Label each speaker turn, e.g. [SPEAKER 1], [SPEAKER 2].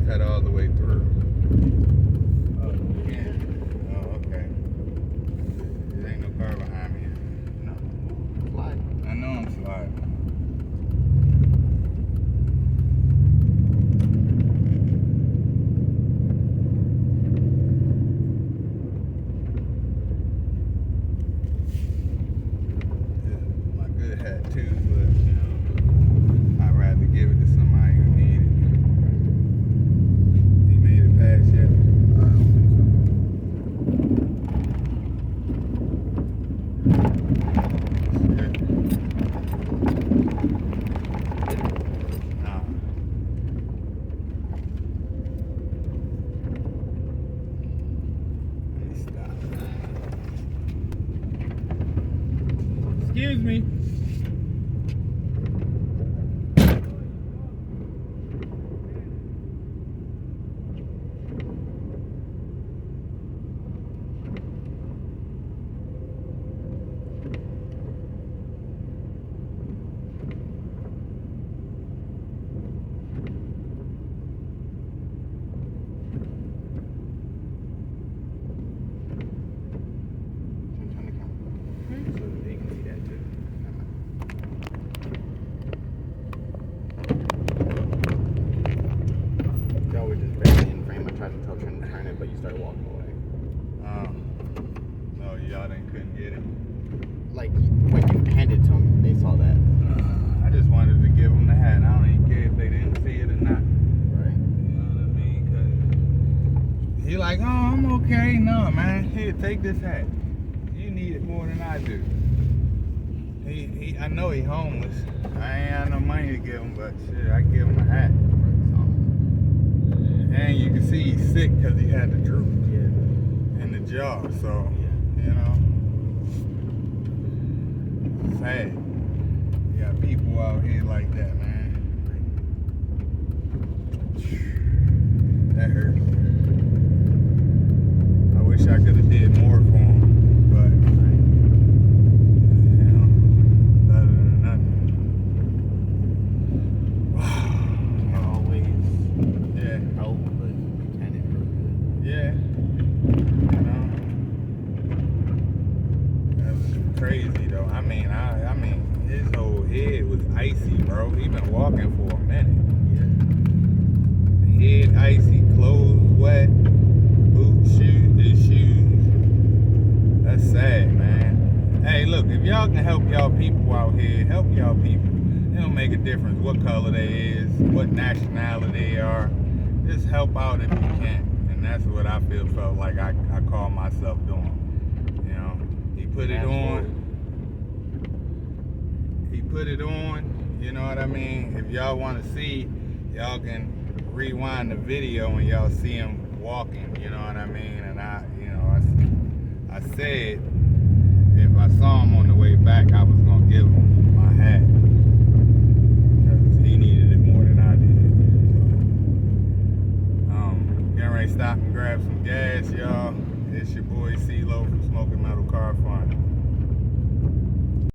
[SPEAKER 1] cut all the way through. Oh, you can't. Oh, okay. There ain't no car behind me.
[SPEAKER 2] No. Slide.
[SPEAKER 1] I know I'm sliding. My good hat too, but you know, I'd rather give it to somebody who need it. He made it past yet?
[SPEAKER 2] I don't think so.
[SPEAKER 1] Nah. Let me stop. Excuse me.
[SPEAKER 2] Turn the camera. So they can see that too. Y'all were just barely in frame. I tried to tell Trent to turn it, but you started walking away.
[SPEAKER 1] No, y'all couldn't get it.
[SPEAKER 2] Like when you handed it to him, they saw that.
[SPEAKER 1] I just wanted to give them the hat. I don't even care if they didn't see it or not.
[SPEAKER 2] Right.
[SPEAKER 1] You know what I mean? 'Cause he like, oh, I'm okay. No, man. Here, take this hat. You need it more than I do. I know he homeless. I ain't got no money to give him, but shit, I give him a hat. And you can see he's sick because he had the droop in the jaw. So, you know, sad. You got people out here like that, man. That hurt. I wish I could have did more for him, but you know, better than nothing.
[SPEAKER 2] Can't always
[SPEAKER 1] Yeah,
[SPEAKER 2] help, but you can improve it.
[SPEAKER 1] yeah. You know, that was crazy though. I mean, his whole head was icy, bro. He been walking for a minute. Head icy, clothes wet, boots, his shoes. That's sad, man. Hey, look, if y'all can help y'all people out here, help y'all people. It don't make a difference what color they is, what nationality they are. Just help out if you can. And that's what I felt like I call myself doing. You know, he put it on. He put it on, you know what I mean? If y'all want to see, y'all can rewind the video and y'all see him walking, you know what I mean? And I said if I saw him on the way back, I was gonna give him